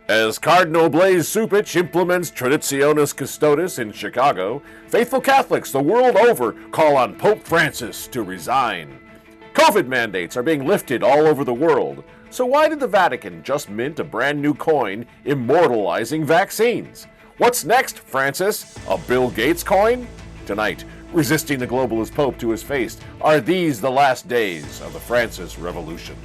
As Cardinal Cupich implements Traditionis Custodes in Chicago, faithful Catholics the world over call on Pope Francis to resign. COVID mandates are being lifted all over the world, so why did the Vatican just mint a brand new coin immortalizing vaccines? What's next, Francis? A Bill Gates coin? Tonight, resisting the globalist Pope to his face, are these the last days of the Francis Revolution?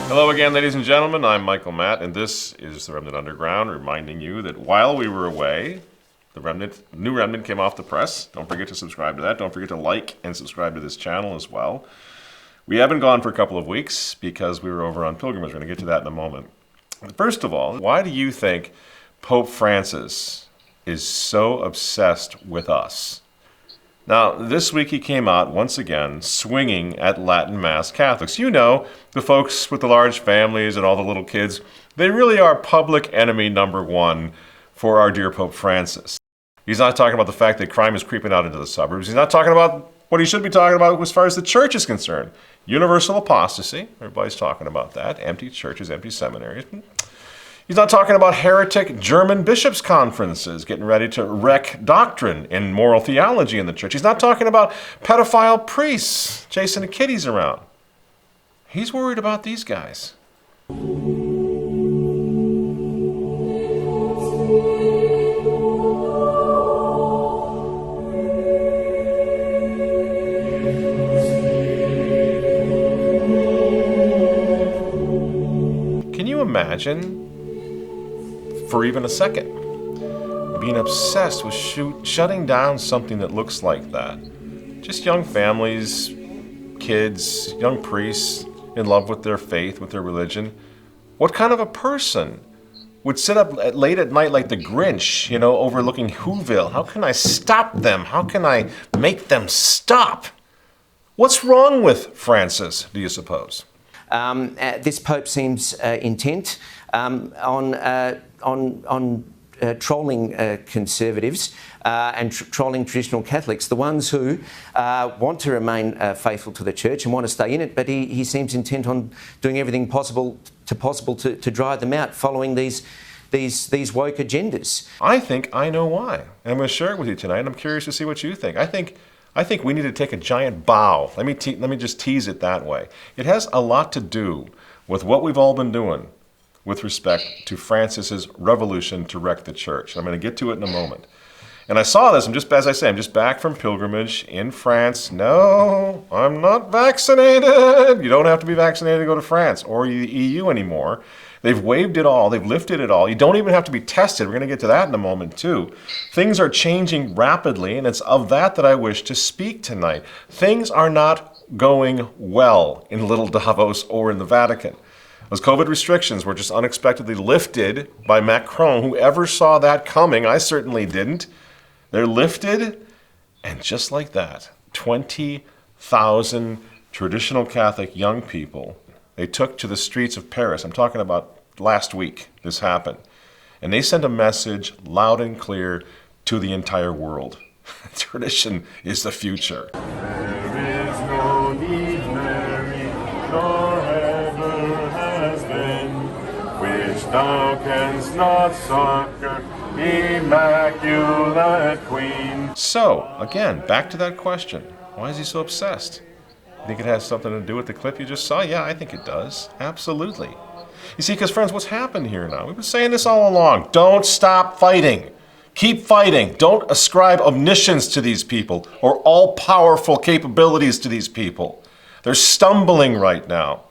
Hello again, ladies and gentlemen. I'm Michael Matt, and this is the Remnant Underground, reminding you that while we were away, the new Remnant came off the press. Don't forget to subscribe to that. Don't forget to like and subscribe to this channel as well. We haven't gone for a couple of weeks because we were over on pilgrimage. We're going to get to that in a moment. First of all, why do you think Pope Francis is so obsessed with us? Now, this week he came out once again swinging at Latin Mass Catholics. You know, the folks with the large families and all the little kids, they really are public enemy number one for our dear Pope Francis. He's not talking about the fact that crime is creeping out into the suburbs. He's not talking about what he should be talking about as far as the church is concerned. Universal apostasy, everybody's talking about that. Empty churches, empty seminaries. He's not talking about heretic German bishops' conferences getting ready to wreck doctrine and moral theology in the church. He's not talking about pedophile priests chasing the kiddies around. He's worried about these guys. Can you imagine, for even a second, being obsessed with shutting down something that looks like that? Just young families, kids, young priests in love with their faith, with their religion. What kind of a person would sit up late at night like the Grinch, overlooking Whoville? How can I stop them? How can I make them stop? What's wrong with Francis, do you suppose? This Pope seems intent on trolling conservatives and trolling traditional Catholics, the ones who want to remain faithful to the church and want to stay in it, but he seems intent on doing everything possible to drive them out, following these woke agendas. I think I know why, and I'm going to share it with you tonight, and I'm curious to see what you think. I think we need to take a giant bow. Let me just tease it that way. It has a lot to do with what we've all been doing with respect to Francis's revolution to wreck the church. I'm going to get to it in a moment. And I saw this, I'm just back from pilgrimage in France. No, I'm not vaccinated. You don't have to be vaccinated to go to France or the EU anymore. They've waived it all. They've lifted it all. You don't even have to be tested. We're going to get to that in a moment, too. Things are changing rapidly, and it's of that I wish to speak tonight. Things are not going well in Little Davos or in the Vatican. Those COVID restrictions were just unexpectedly lifted by Macron. Whoever saw that coming? I certainly didn't. They're lifted, and just like that, 20,000 traditional Catholic young people, they took to the streets of Paris. I'm talking about last week this happened. And they sent a message loud and clear to the entire world. Tradition is the future. There is no need, Mary, nor ever has been, which thou canst not succor, Immaculate Queen. So, again, back to that question. Why is he so obsessed? You think it has something to do with the clip you just saw? Yeah, I think it does. Absolutely. You see, because friends, what's happened here now? We've been saying this all along. Don't stop fighting. Keep fighting. Don't ascribe omniscience to these people or all-powerful capabilities to these people. They're stumbling right now.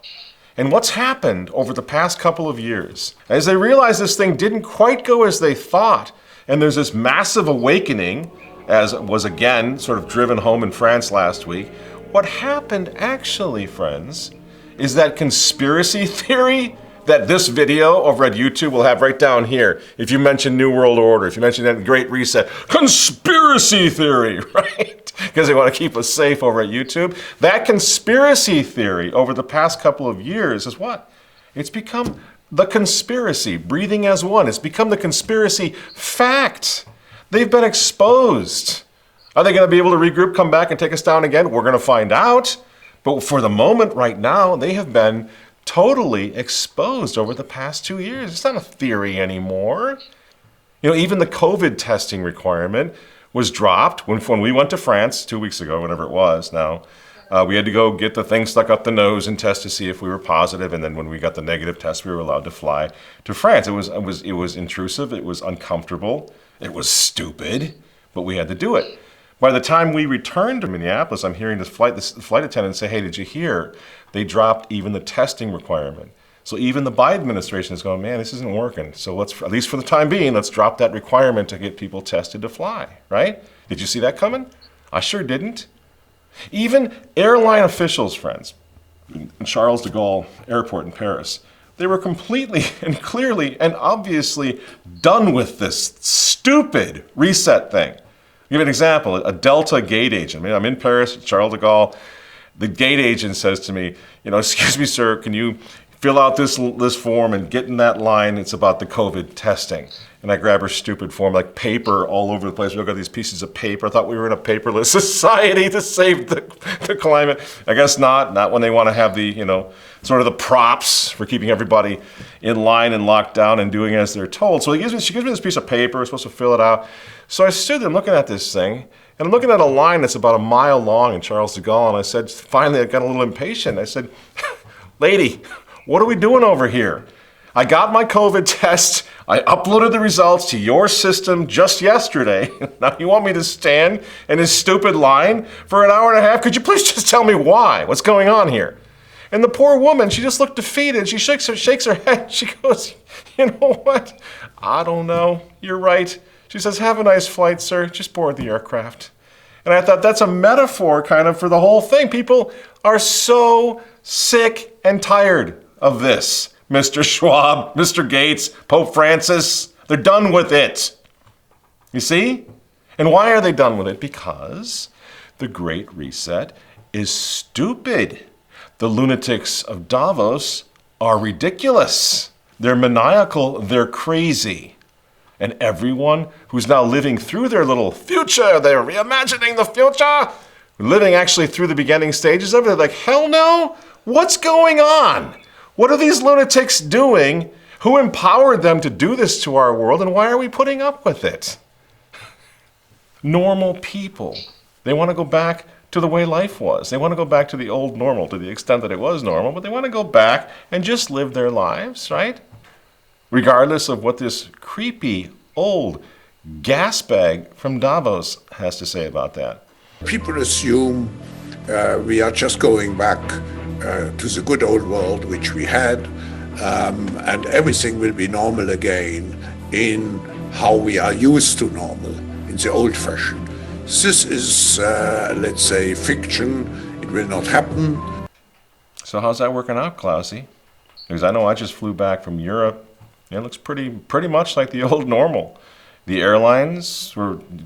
And what's happened over the past couple of years, as they realize this thing didn't quite go as they thought, and there's this massive awakening, as was again sort of driven home in France last week, what happened actually, friends, is that conspiracy theory that this video over at YouTube will have right down here. If you mention New World Order, if you mention that Great Reset, conspiracy theory, right? Because they want to keep us safe over at YouTube. That conspiracy theory over the past couple of years is what? It's become the conspiracy, breathing as one. It's become the conspiracy fact. They've been exposed. Are they going to be able to regroup, come back, and take us down again? We're going to find out. But for the moment, right now, they have been totally exposed over the past 2 years. It's not a theory anymore. Even the COVID testing requirement was dropped when we went to France 2 weeks ago, whenever it was now. We had to go get the thing stuck up the nose and test to see if we were positive, and then when we got the negative test, we were allowed to fly to France. It was intrusive, it was uncomfortable, it was stupid, but we had to do it. By the time we returned to Minneapolis, I'm hearing the flight attendant say, "Hey, did you hear? They dropped even the testing requirement." So even the Biden administration is going, "Man, this isn't working. So let's, at least for the time being, let's drop that requirement to get people tested to fly," right? Did you see that coming? I sure didn't. Even airline officials, friends, in Charles de Gaulle Airport in Paris, they were completely and clearly and obviously done with this stupid reset thing. I'll give you an example, a Delta gate agent. I'm in Paris, Charles de Gaulle. The gate agent says to me, "Excuse me, sir, can you fill out this form and get in that line? It's about the COVID testing." And I grab her stupid form, like paper all over the place. We've got these pieces of paper. I thought we were in a paperless society to save the climate. I guess not. Not when they want to have the, sort of the props for keeping everybody in line and locked down and doing as they're told. So she gives me this piece of paper. I'm supposed to fill it out. So I stood there looking at this thing, and I'm looking at a line that's about a mile long in Charles de Gaulle, and I said, finally, I got a little impatient. I said, "Lady, what are we doing over here? I got my COVID test. I uploaded the results to your system just yesterday. Now you want me to stand in this stupid line for an hour and a half? Could you please just tell me why? What's going on here?" And the poor woman, she just looked defeated. She shakes her head. She goes, "You know what? I don't know. You're right." She says, "Have a nice flight, sir. Just board the aircraft." And I thought that's a metaphor kind of for the whole thing. People are so sick and tired of this. Mr. Schwab, Mr. Gates, Pope Francis, they're done with it. You see? And why are they done with it? Because the Great Reset is stupid. The lunatics of Davos are ridiculous. They're maniacal, they're crazy. And everyone who's now living through their little future, they're reimagining the future, living actually through the beginning stages of it, they're like, hell no, what's going on? What are these lunatics doing? Who empowered them to do this to our world, and why are we putting up with it? Normal people. They want to go back to the way life was. They want to go back to the old normal, to the extent that it was normal, but they want to go back and just live their lives, right? Regardless of what this creepy old gas bag from Davos has to say about that. People assume we are just going back to the good old world which we had, and everything will be normal again in how we are used to normal, in the old fashion. This is, let's say, fiction. It will not happen. So how's that working out, Klausy? Because I know I just flew back from Europe. It looks pretty much like the old normal. The airlines,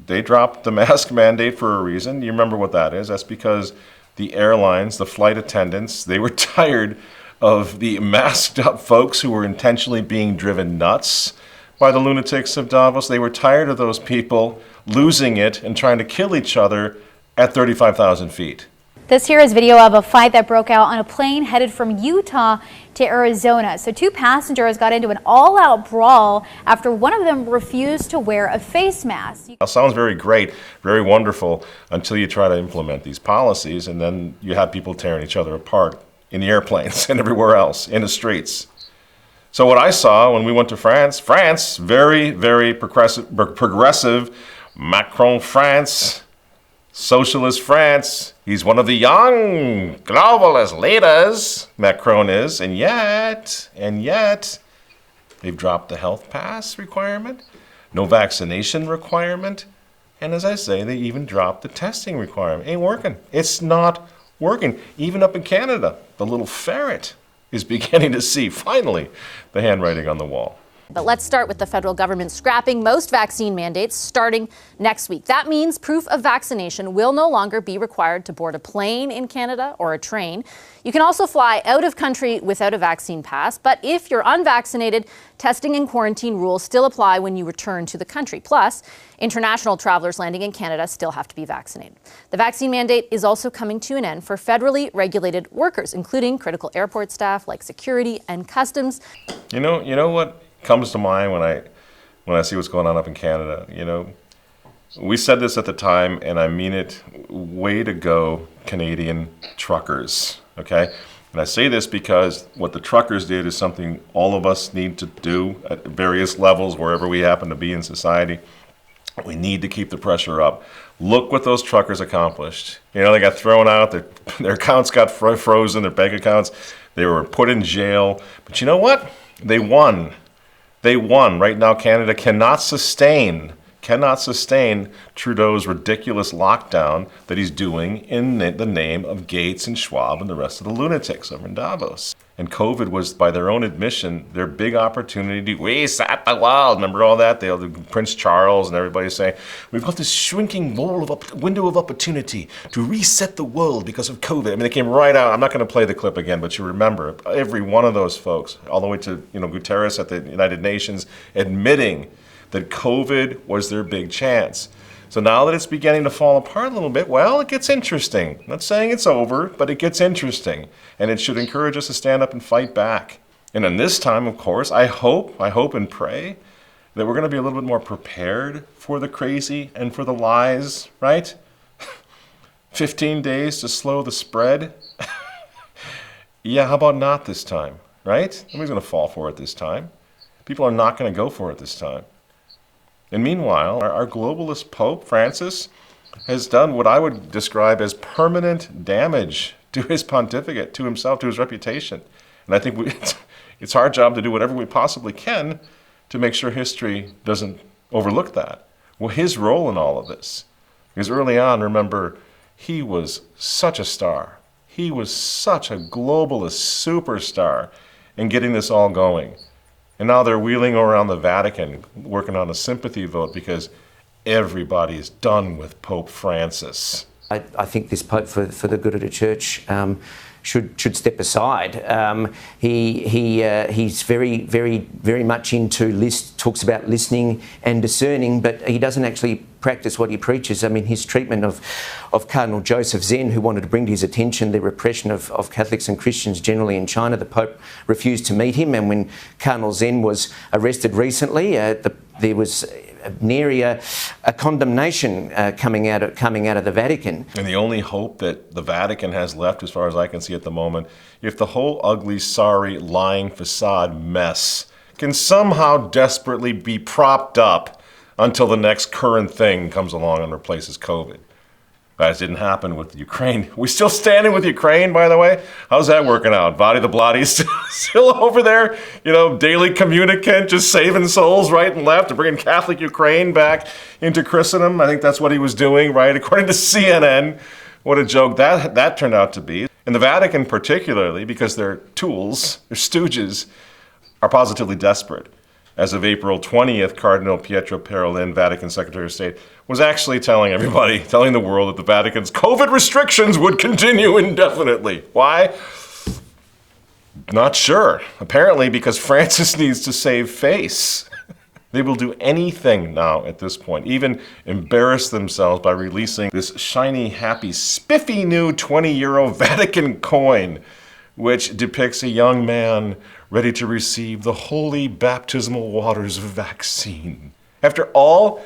they dropped the mask mandate for a reason. You remember what that is? That's because the airlines, the flight attendants, they were tired of the masked up folks who were intentionally being driven nuts by the lunatics of Davos. They were tired of those people losing it and trying to kill each other at 35,000 feet. This here is video of a fight that broke out on a plane headed from Utah to Arizona. So 2 passengers got into an all-out brawl after one of them refused to wear a face mask. It sounds very great, very wonderful, until you try to implement these policies, and then you have people tearing each other apart in the airplanes and everywhere else, in the streets. So what I saw when we went to France, very, very progressive, Macron France, socialist France. He's one of the young globalist leaders, Macron is, and yet, they've dropped the health pass requirement, no vaccination requirement, and as I say, they even dropped the testing requirement. Ain't working. It's not working. Even up in Canada, the little ferret is beginning to see, finally, the handwriting on the wall. But let's start with the federal government scrapping most vaccine mandates starting next week. That means proof of vaccination will no longer be required to board a plane in Canada or a train. You can also fly out of country without a vaccine pass, but if you're unvaccinated, testing and quarantine rules still apply when you return to the country. Plus, international travelers landing in Canada still have to be vaccinated. The vaccine mandate is also coming to an end for federally regulated workers, including critical airport staff like security and customs. You know what comes to mind when I see what's going on up in Canada? We said this at the time, and I mean it. Way to go, Canadian truckers. Okay? And I say this because what the truckers did is something all of us need to do at various levels, wherever we happen to be in society. We need to keep the pressure up. Look what those truckers accomplished. They got thrown out, their accounts got frozen, their bank accounts. They were put in jail. But you know what? They won. They won. Right now, Canada cannot sustain Trudeau's ridiculous lockdown that he's doing in the name of Gates and Schwab and the rest of the lunatics over in Davos. And COVID was, by their own admission, their big opportunity to reset the world. Remember all that? Prince Charles and everybody saying, we've got this shrinking window of opportunity to reset the world because of COVID. I mean, they came right out. I'm not going to play the clip again, but you remember every one of those folks, all the way to Guterres at the United Nations, admitting that COVID was their big chance. So now that it's beginning to fall apart a little bit, well, it gets interesting. I'm not saying it's over, but it gets interesting. And it should encourage us to stand up and fight back. And in this time, of course, I hope and pray that we're going to be a little bit more prepared for the crazy and for the lies, right? 15 days to slow the spread. Yeah, how about not this time, right? Nobody's going to fall for it this time. People are not going to go for it this time. And meanwhile, our globalist Pope Francis has done what I would describe as permanent damage to his pontificate, to himself, to his reputation. And I think it's our job to do whatever we possibly can to make sure history doesn't overlook that. Well, his role in all of this, because early on, remember, he was such a star. He was such a globalist superstar in getting this all going. And now they're wheeling around the Vatican, working on a sympathy vote because everybody's done with Pope Francis. I think this Pope, for the good of the Church, should step aside. He's very much into talks about listening and discerning, but he doesn't actually practice what he preaches. I mean, his treatment of Cardinal Joseph Zen, who wanted to bring to his attention the repression of Catholics and Christians generally in China. The Pope refused to meet him, and when Cardinal Zen was arrested recently, there was nearly a condemnation coming out of the Vatican. And the only hope that the Vatican has left, as far as I can see at the moment, if the whole ugly, sorry, lying facade mess can somehow desperately be propped up until the next current thing comes along and replaces COVID. That didn't happen with Ukraine. We still standing with Ukraine, by the way? How's that working out? Vadi the Bloody still over there, daily communicant, just saving souls right and left and bringing Catholic Ukraine back into Christendom. I think that's what he was doing, right? According to CNN. What a joke that turned out to be. And the Vatican particularly, because their tools, their stooges, are positively desperate. As of April 20th, Cardinal Pietro Parolin, Vatican Secretary of State, was actually telling the world that the Vatican's COVID restrictions would continue indefinitely. Why? Not sure. Apparently because Francis needs to save face. They will do anything now at this point, even embarrass themselves by releasing this shiny, happy, spiffy new 20-euro Vatican coin, which depicts a young man ready to receive the holy baptismal waters of vaccine. After all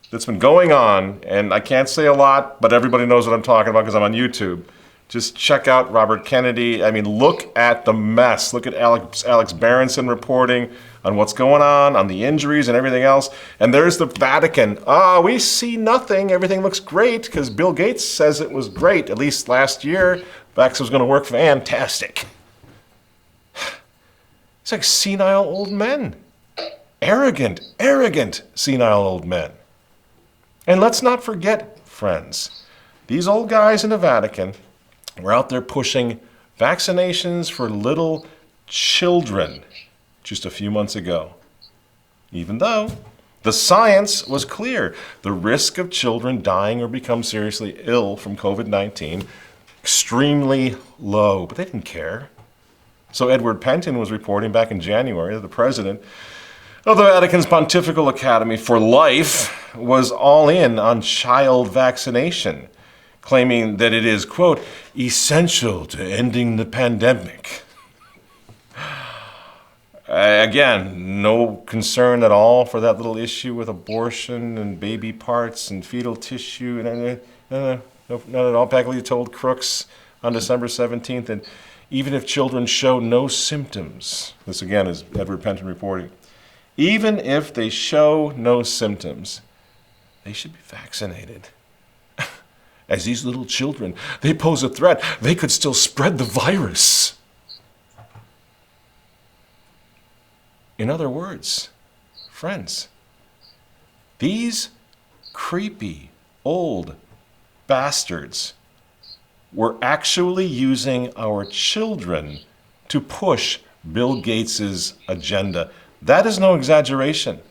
that's been going on, and I can't say a lot, but everybody knows what I'm talking about because I'm on YouTube. Just check out Robert Kennedy. I mean, look at the mess. Look at Alex Berenson reporting on what's going on the injuries and everything else. And there's the Vatican. We see nothing. Everything looks great because Bill Gates says it was great, at least last year. Vaccine was going to work fantastic. It's like senile old men. Arrogant senile old men. And let's not forget, friends, these old guys in the Vatican were out there pushing vaccinations for little children just a few months ago. even though the science was clear. The risk of children dying or become seriously ill from COVID-19, extremely low, but they didn't care. So Edward Penton was reporting back in January that the president of the Vatican's Pontifical Academy for Life was all in on child vaccination, claiming that it is, quote, essential to ending the pandemic. Again, no concern at all for that little issue with abortion and baby parts and fetal tissue. None at all. Packley told Crooks on December 17th, and even if children show no symptoms, this again is Edward Penton reporting, even if they show no symptoms, they should be vaccinated. As these little children, they pose a threat. They could still spread the virus. In other words, friends, these creepy old bastards were actually using our children to push Bill Gates's agenda. That is no exaggeration.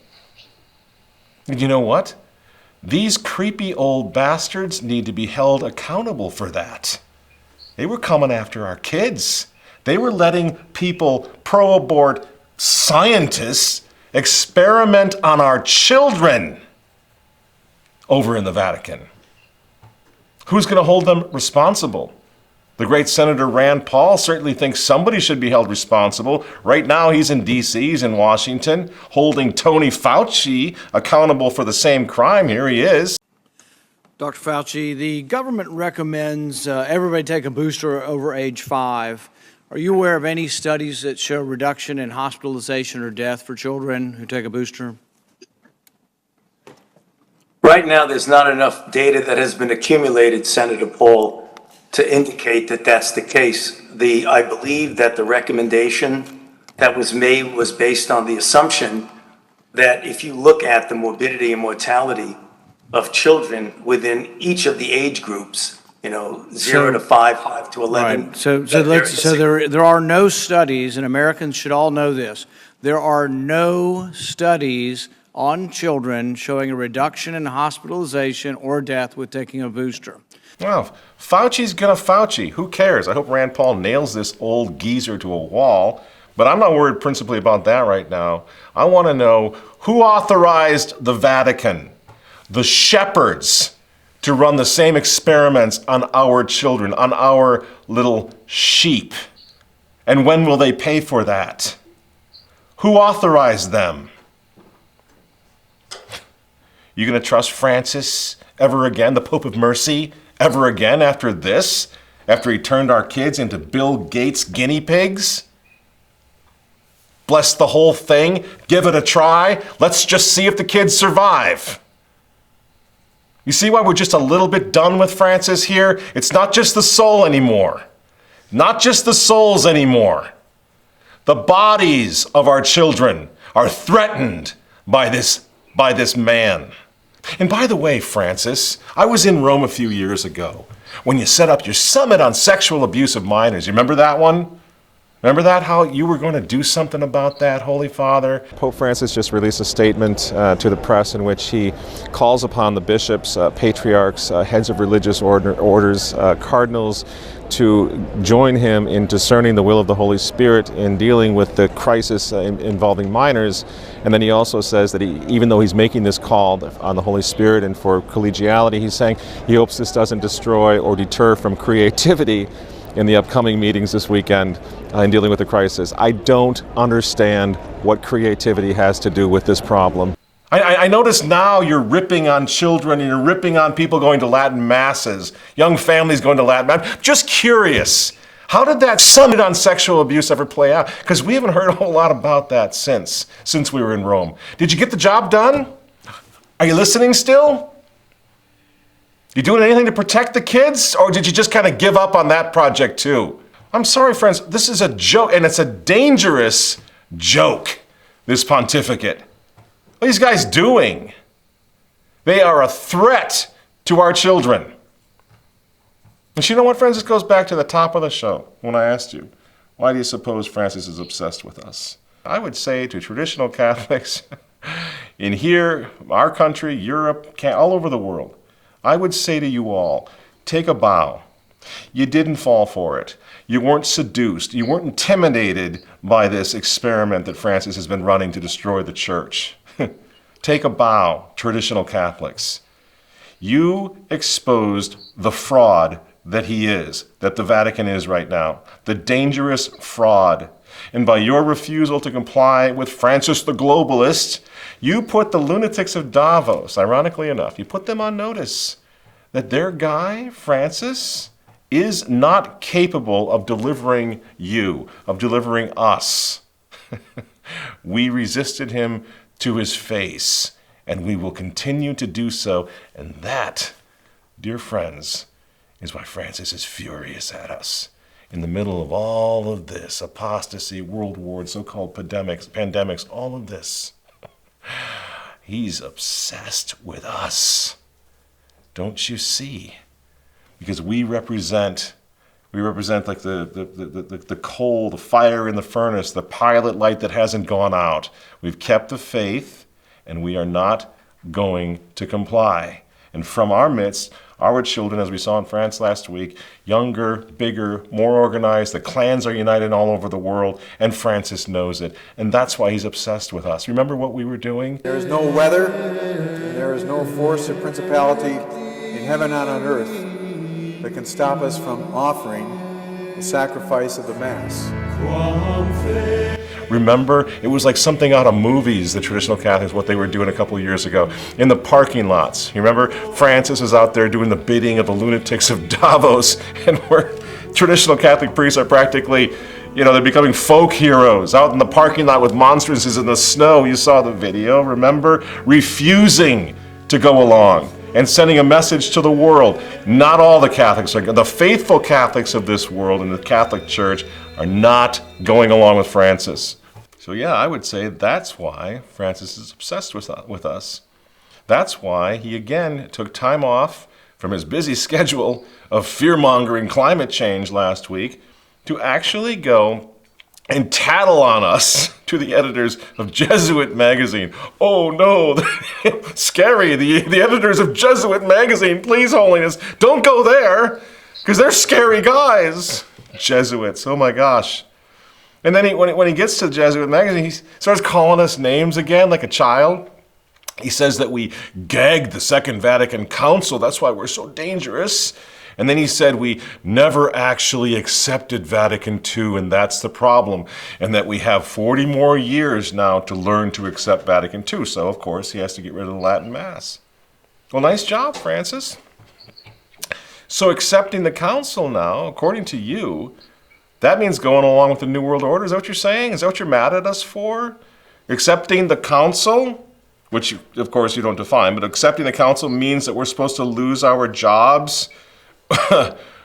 And you know what? These creepy old bastards need to be held accountable for that. They were coming after our kids. They were letting people pro-abort scientists experiment on our children over in the Vatican. Who's going to hold them responsible? The great Senator Rand Paul certainly thinks somebody should be held responsible. Right now he's in D.C., he's in Washington, holding Tony Fauci accountable for the same crime. Here he is. Dr. Fauci, the government recommends everybody take a booster over age 5. Are you aware of any studies that show reduction in hospitalization or death for children who take a booster? Right now, there's not enough data that has been accumulated, Senator Paul, to indicate that that's the case. I believe that the recommendation that was made was based on the assumption that if you look at the morbidity and mortality of children within each of the age groups, 0 to 5, 5 to 11. Right. So there are no studies, and Americans should all know this. There are no studies on children showing a reduction in hospitalization or death with taking a booster. Well, Fauci's gonna Fauci. Who cares? I hope Rand Paul nails this old geezer to a wall. But I'm not worried principally about that right now. I want to know who authorized the Vatican, the shepherds, to run the same experiments on our children, on our little sheep. And when will they pay for that? Who authorized them? You going to trust Francis ever again, the Pope of Mercy, ever again after this? After he turned our kids into Bill Gates guinea pigs? Bless the whole thing, give it a try, let's just see if the kids survive. You see why we're just a little bit done with Francis here? It's not just the soul anymore. Not just the souls anymore. The bodies of our children are threatened by this man. And by the way, Francis, I was in Rome a few years ago when you set up your summit on sexual abuse of minors. You remember that one? Remember that, how you were going to do something about that, Holy Father? Pope Francis just released a statement to the press in which he calls upon the bishops, patriarchs, heads of religious orders, cardinals, to join him in discerning the will of the Holy Spirit in dealing with the crisis involving minors. And then he also says that even though he's making this call on the Holy Spirit and for collegiality, he's saying he hopes this doesn't destroy or deter from creativity in the upcoming meetings this weekend in dealing with the crisis. I don't understand what creativity has to do with this problem. I notice now you're ripping on children and you're ripping on people going to Latin masses, young families going to Latin masses. Just curious, how did that summit on sexual abuse ever play out? Because we haven't heard a whole lot about that since we were in Rome. Did you get the job done? Are you listening still? You doing anything to protect the kids, or did you just kind of give up on that project too? I'm sorry, friends, this is a joke, and it's a dangerous joke, this pontificate. What are these guys doing? They are a threat to our children. And you know what, friends? This goes back to the top of the show when I asked you, why do you suppose Francis is obsessed with us? I would say to traditional Catholics, In here, our country, Europe, all over the world, I would say to you all, take a bow. You didn't fall for it. You weren't seduced. You weren't intimidated by this experiment that Francis has been running to destroy the church. Take a bow, traditional Catholics. You exposed the fraud that he is, that the Vatican is right now, the dangerous fraud. And by your refusal to comply with Francis the globalist, you put the lunatics of Davos, ironically enough, you put them on notice that their guy, Francis, is not capable of delivering you, of delivering us. We resisted him to his face, and we will continue to do so. And that, dear friends, is why Francis is furious at us. In the middle of all of this, apostasy, world wars, so-called pandemics, all of this, he's obsessed with us. Don't you see? Because we represent like the coal, the fire in the furnace, the pilot light that hasn't gone out. We've kept the faith, and we are not going to comply. And from our midst, our children, as we saw in France last week, younger, bigger, more organized, the clans are united all over the world, and Francis knows it. And that's why he's obsessed with us. Remember what we were doing? There is no weather, and there is no force or principality in heaven and on earth that can stop us from offering the sacrifice of the Mass. Remember, it was like something out of movies, the traditional Catholics, what they were doing a couple of years ago in the parking lots. You remember Francis was out there doing the bidding of the lunatics of Davos, and where traditional Catholic priests are practically, they're becoming folk heroes out in the parking lot with monstrances in the snow. You saw the video, remember? Refusing to go along and sending a message to the world. Not all the Catholics are, the faithful Catholics of this world and the Catholic Church are not going along with Francis. So yeah, I would say that's why Francis is obsessed with us. That's why he again took time off from his busy schedule of fear-mongering climate change last week to actually go and tattle on us to the editors of Jesuit magazine. Oh no, scary, the editors of Jesuit magazine, please, Holiness, don't go there, because they're scary guys. Jesuits, oh my gosh. And then when he gets to Jesuit magazine, he starts calling us names again like a child. He says that we gagged the Second Vatican Council, that's why we're so dangerous. And then he said we never actually accepted Vatican II, and that's the problem, and that we have 40 more years now to learn to accept Vatican II. So, of course, he has to get rid of the Latin Mass. Well, nice job, Francis. So accepting the council now, according to you, that means going along with the New World Order. Is that what you're saying? Is that what you're mad at us for? Accepting the council, which, of course, you don't define, but accepting the council means that we're supposed to lose our jobs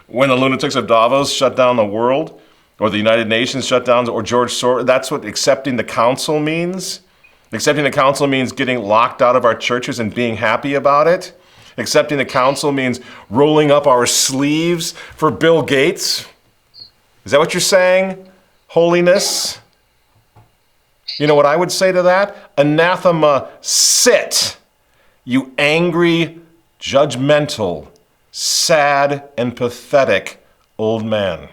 when the lunatics of Davos shut down the world, or the United Nations shut down, or George Soros. That's what accepting the council means. Accepting the council means getting locked out of our churches and being happy about it. Accepting the council means rolling up our sleeves for Bill Gates. Is that what you're saying, Holiness? You know what I would say to that? Anathema, sit, you angry, judgmental, sad and pathetic old man.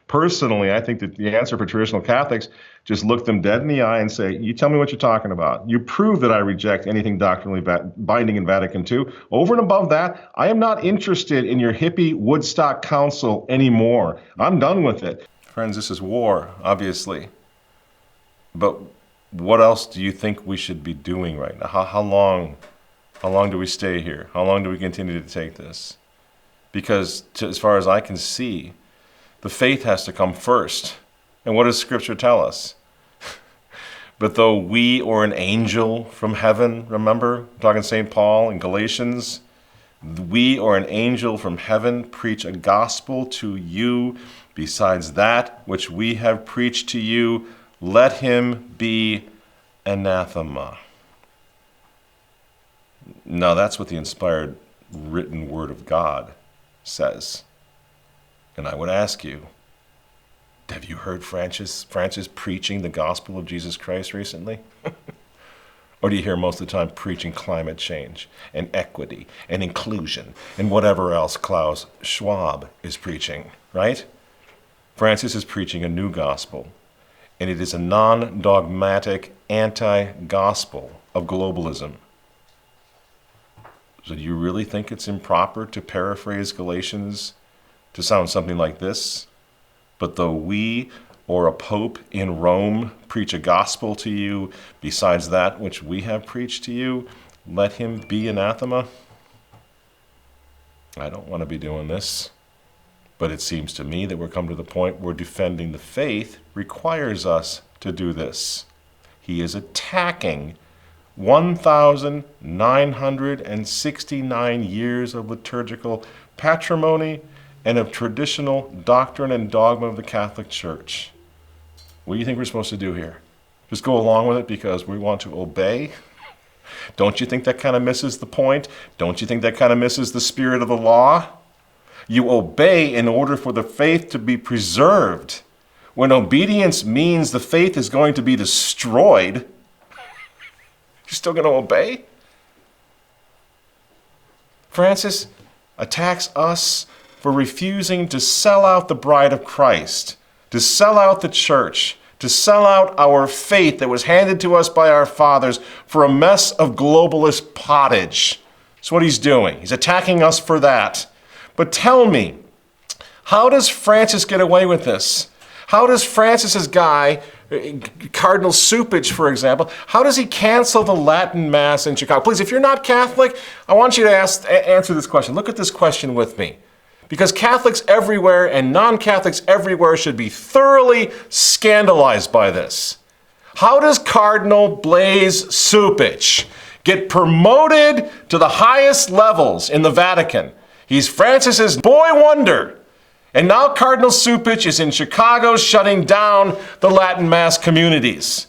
Personally, I think that the answer for traditional Catholics, just look them dead in the eye and say, you tell me what you're talking about. You prove that I reject anything doctrinally binding in Vatican II. Over and above that, I am not interested in your hippie Woodstock Council anymore. I'm done with it. Friends, this is war, obviously. But what else do you think we should be doing right now? How long do we stay here? How long do we continue to take this? Because as far as I can see, the faith has to come first. And what does Scripture tell us? But though we or an angel from heaven, remember, I'm talking St. Paul in Galatians, we or an angel from heaven preach a gospel to you besides that which we have preached to you, let him be anathema. Now that's what the inspired written word of God says. And I would ask you, have you heard Francis preaching the gospel of Jesus Christ recently? Or do you hear most of the time preaching climate change and equity and inclusion and whatever else Klaus Schwab is preaching, right? Francis is preaching a new gospel, and it is a non-dogmatic anti-gospel of globalism. So do you really think it's improper to paraphrase Galatians to sound something like this? But though we or a pope in Rome preach a gospel to you besides that which we have preached to you, let him be anathema? I don't want to be doing this, but it seems to me that we're come to the point where defending the faith requires us to do this. He is attacking 1,969 years of liturgical patrimony and of traditional doctrine and dogma of the Catholic Church. What do you think we're supposed to do here? Just go along with it because we want to obey? Don't you think that kind of misses the point? Don't you think that kind of misses the spirit of the law? You obey in order for the faith to be preserved. When obedience means the faith is going to be destroyed, you're still going to obey? Francis attacks us for refusing to sell out the bride of Christ, to sell out the church, to sell out our faith that was handed to us by our fathers for a mess of globalist pottage. That's what he's doing. He's attacking us for that. But tell me, how does Francis get away with this? How does Francis's guy, Cardinals Cupich, for example, how does he cancel the Latin Mass in Chicago? Please, if you're not Catholic, I want you to answer this question. Look at this question with me. Because Catholics everywhere and non-Catholics everywhere should be thoroughly scandalized by this. How does Cardinal Blaise Cupich get promoted to the highest levels in the Vatican? He's Francis's boy wonder. And now Cardinal Cupich is in Chicago shutting down the Latin Mass communities.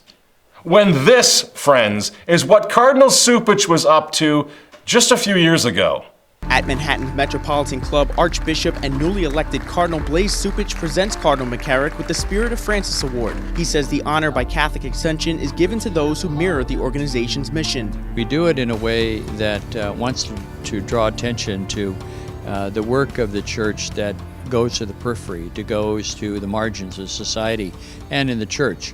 When this, friends, is what Cardinal Cupich was up to just a few years ago. At Manhattan's Metropolitan Club, Archbishop and newly elected Cardinal Blaise Cupich presents Cardinal McCarrick with the Spirit of Francis Award. He says the honor by Catholic extension is given to those who mirror the organization's mission. We do it in a way that wants to draw attention to the work of the church that goes to the periphery, that goes to the margins of society and in the church.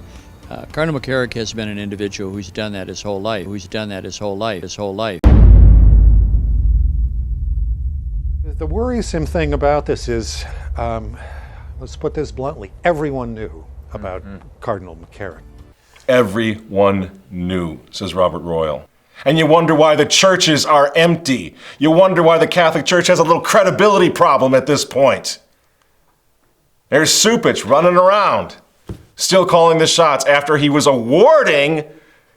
Cardinal McCarrick has been an individual who's done that his whole life, The worrisome thing about this is, let's put this bluntly, everyone knew about Cardinal McCarrick. Everyone knew, says Robert Royal. And you wonder why the churches are empty. You wonder why the Catholic Church has a little credibility problem at this point. There's Cupich running around, still calling the shots after he was awarding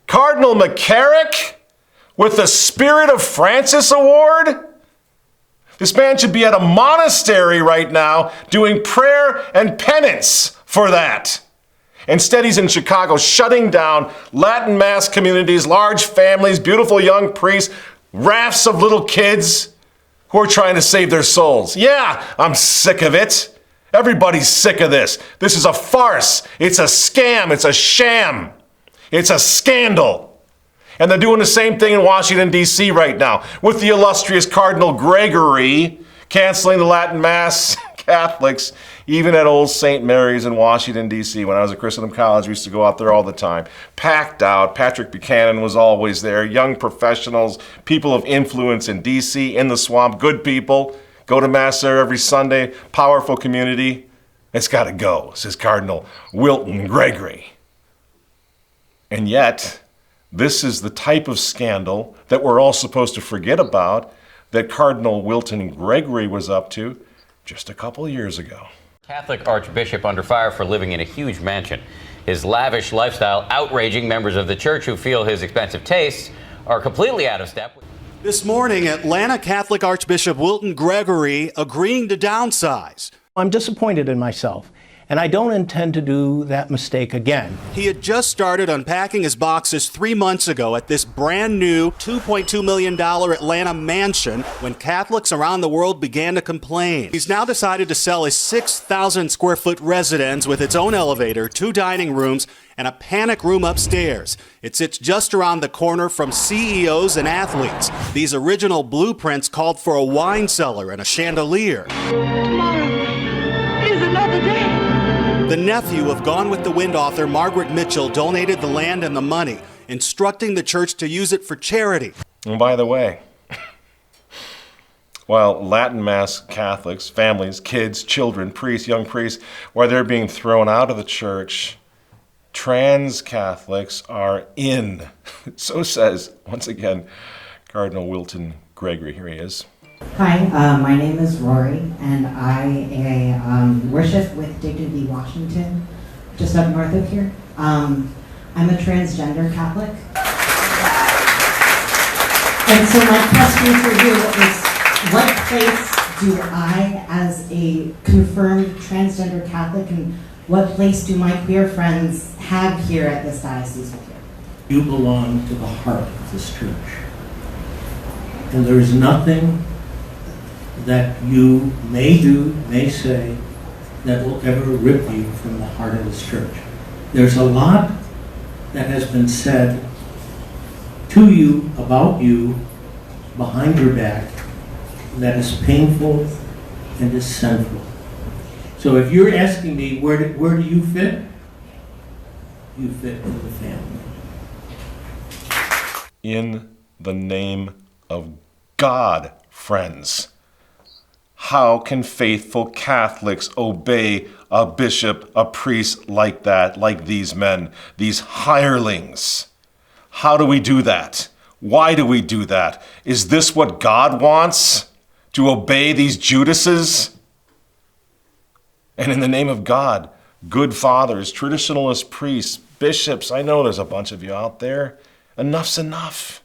Cardinal McCarrick with the Spirit of Francis Award. This man should be at a monastery right now doing prayer and penance for that. Instead, he's in Chicago shutting down Latin Mass communities, large families, beautiful young priests, rafts of little kids who are trying to save their souls. Yeah, I'm sick of it. Everybody's sick of this. This is a farce. It's a scam. It's a sham. It's a scandal. And they're doing the same thing in Washington, D.C. right now with the illustrious Cardinal Gregory canceling the Latin Mass Catholics, even at Old St. Mary's in Washington, D.C. When I was at Christendom College, we used to go out there all the time. Packed out. Patrick Buchanan was always there. Young professionals, people of influence in D.C., in the swamp, good people. Go to Mass there every Sunday. Powerful community. It's got to go, says Cardinal Wilton Gregory. And yet, this is the type of scandal that we're all supposed to forget about that Cardinal Wilton Gregory was up to just a couple of years ago. Catholic Archbishop under fire for living in a huge mansion. His lavish lifestyle outraging members of the church who feel his expensive tastes are completely out of step. This morning, Atlanta Catholic Archbishop Wilton Gregory agreeing to downsize. I'm disappointed in myself. And I don't intend to do that mistake again. He had just started unpacking his boxes 3 months ago at this brand new $2.2 million Atlanta mansion when Catholics around the world began to complain. He's now decided to sell his 6,000 square foot residence with its own elevator, 2 dining rooms, and a panic room upstairs. It sits just around the corner from CEOs and athletes. These original blueprints called for a wine cellar and a chandelier. Tomorrow is another day. The nephew of Gone with the Wind author Margaret Mitchell donated the land and the money, instructing the church to use it for charity. And by the way, while Latin Mass Catholics, families, kids, children, priests, young priests, while they're being thrown out of the church, trans Catholics are in. So says, once again, Cardinal Wilton Gregory. Here he is. Hi, my name is Rory, and I worship with Dignity Washington, just up north of here. I'm a transgender Catholic. And so my question for you is, what place do I, as a confirmed transgender Catholic, and what place do my queer friends have here at this diocese with you? You belong to the heart of this church. And there is nothing that you may do, may say, that will ever rip you from the heart of this church. There's a lot that has been said to you, about you, behind your back, that is painful and is sinful. So if you're asking me, where do you fit? You fit in the family. In the name of God, friends. How can faithful Catholics obey a bishop, a priest like that, like these men, these hirelings? How do we do that? Why do we do that? Is this what God wants? To obey these Judases? And in the name of God, good fathers, traditionalist priests, bishops, I know there's a bunch of you out there. Enough's enough.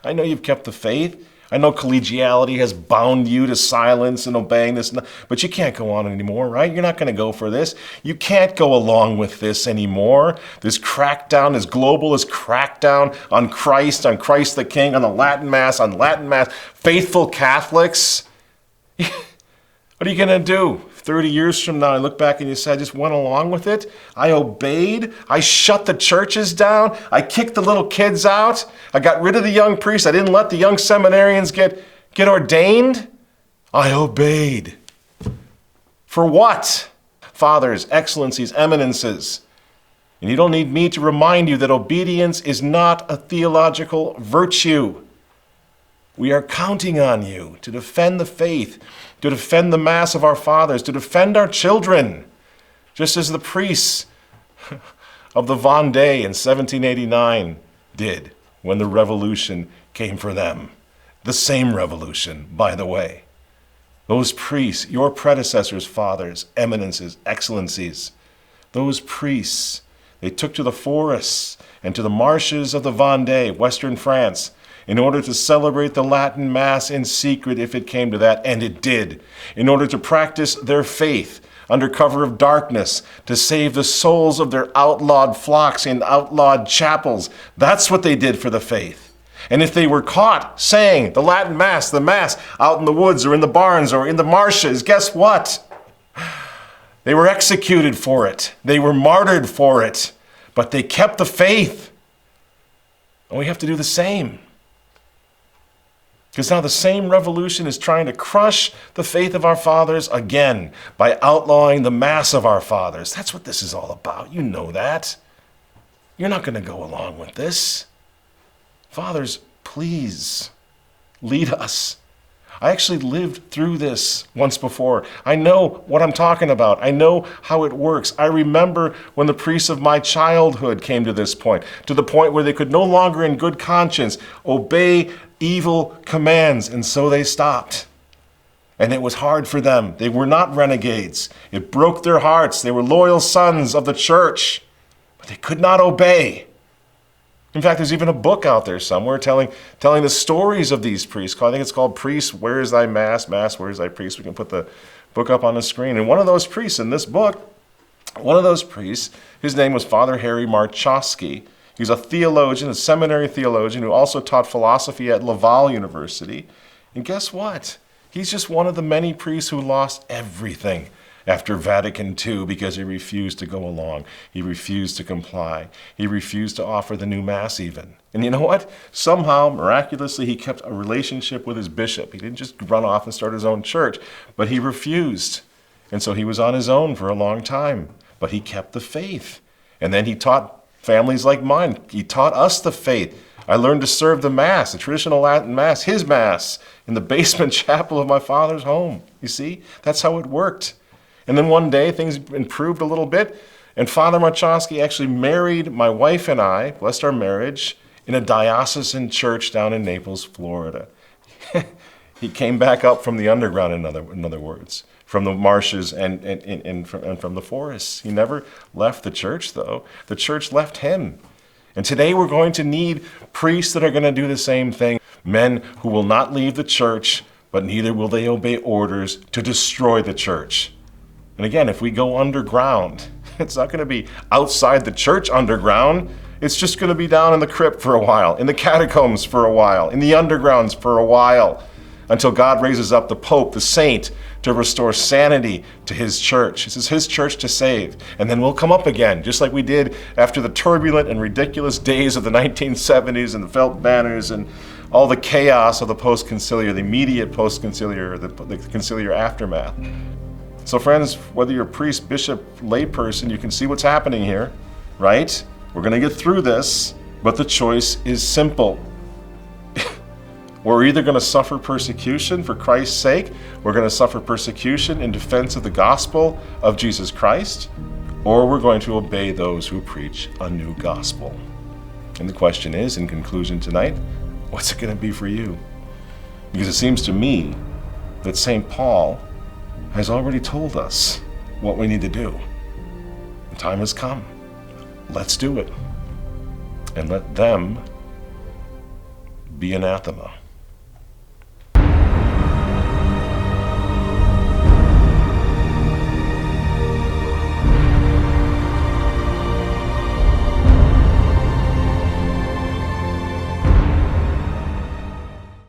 I know you've kept the faith. I know collegiality has bound you to silence and obeying this, but you can't go on anymore, right? You're not going to go for this. You can't go along with this anymore. This crackdown, this globalist crackdown on Christ the King, on the Latin Mass, faithful Catholics. What are you going to do? 30 years from now, I look back and you say, I just went along with it. I obeyed. I shut the churches down. I kicked the little kids out. I got rid of the young priests. I didn't let the young seminarians get ordained. I obeyed. For what? Fathers, excellencies, eminences. And you don't need me to remind you that obedience is not a theological virtue. We are counting on you to defend the faith, to defend the Mass of our fathers, to defend our children, just as the priests of the Vendée in 1789 did when the revolution came for them. The same revolution, by the way. Those priests, your predecessors, fathers, eminences, excellencies, those priests, they took to the forests and to the marshes of the Vendée, western France, in order to celebrate the Latin Mass in secret if it came to that, and it did, in order to practice their faith under cover of darkness, to save the souls of their outlawed flocks in outlawed chapels. That's what they did for the faith. And if they were caught saying the Latin Mass, the Mass, out in the woods or in the barns or in the marshes, guess what? They were executed for it. They were martyred for it. But they kept the faith. And we have to do the same. Because now the same revolution is trying to crush the faith of our fathers again by outlawing the Mass of our fathers. That's what this is all about. You know that. You're not going to go along with this. Fathers, please lead us. I actually lived through this once before. I know what I'm talking about. I know how it works. I remember when the priests of my childhood came to this point, to the point where they could no longer in good conscience obey evil commands, and so they stopped. And it was hard for them. They were not renegades. It broke their hearts. They were loyal sons of the church, but they could not obey. In fact, there's even a book out there somewhere telling the stories of these priests. I think it's called Priest, Where is Thy Mass? Mass, Where is Thy Priest? We can put the book up on the screen. And one of those priests in this book One of those priests, his name was Father Harry Marchowski. He's a theologian, a seminary theologian who also taught philosophy at Laval University. And guess what? He's just one of the many priests who lost everything after Vatican II because he refused to go along. He refused to comply. He refused to offer the new Mass even. And you know what? Somehow, miraculously, he kept a relationship with his bishop. He didn't just run off and start his own church, but he refused. And so he was on his own for a long time. But he kept the faith. And then he taught families like mine. He taught us the faith. I learned to serve the Mass, the traditional Latin Mass, his Mass, in the basement chapel of my father's home. You see? That's how it worked. And then one day, things improved a little bit, and Father Marchowski actually married my wife and I, blessed our marriage, in a diocesan church down in Naples, Florida. He came back up from the underground, in other words, from the marshes and from the forests. He never left the church, though. The church left him. And today we're going to need priests that are going to do the same thing. Men who will not leave the church, but neither will they obey orders to destroy the church. And again, if we go underground, it's not going to be outside the church underground. It's just going to be down in the crypt for a while, in the catacombs for a while, in the undergrounds for a while, until God raises up the Pope, the saint, to restore sanity to his church. This is his church to save. And then we'll come up again, just like we did after the turbulent and ridiculous days of the 1970s and the felt banners and all the chaos of the post-conciliar, the immediate post-conciliar, the conciliar aftermath. So friends, whether you're a priest, bishop, layperson, you can see what's happening here, right? We're going to get through this, but the choice is simple. We're either going to suffer persecution for Christ's sake, we're going to suffer persecution in defense of the gospel of Jesus Christ, or we're going to obey those who preach a new gospel. And the question is, in conclusion tonight, what's it going to be for you? Because it seems to me that St. Paul has already told us what we need to do. The time has come. Let's do it. And let them be anathema.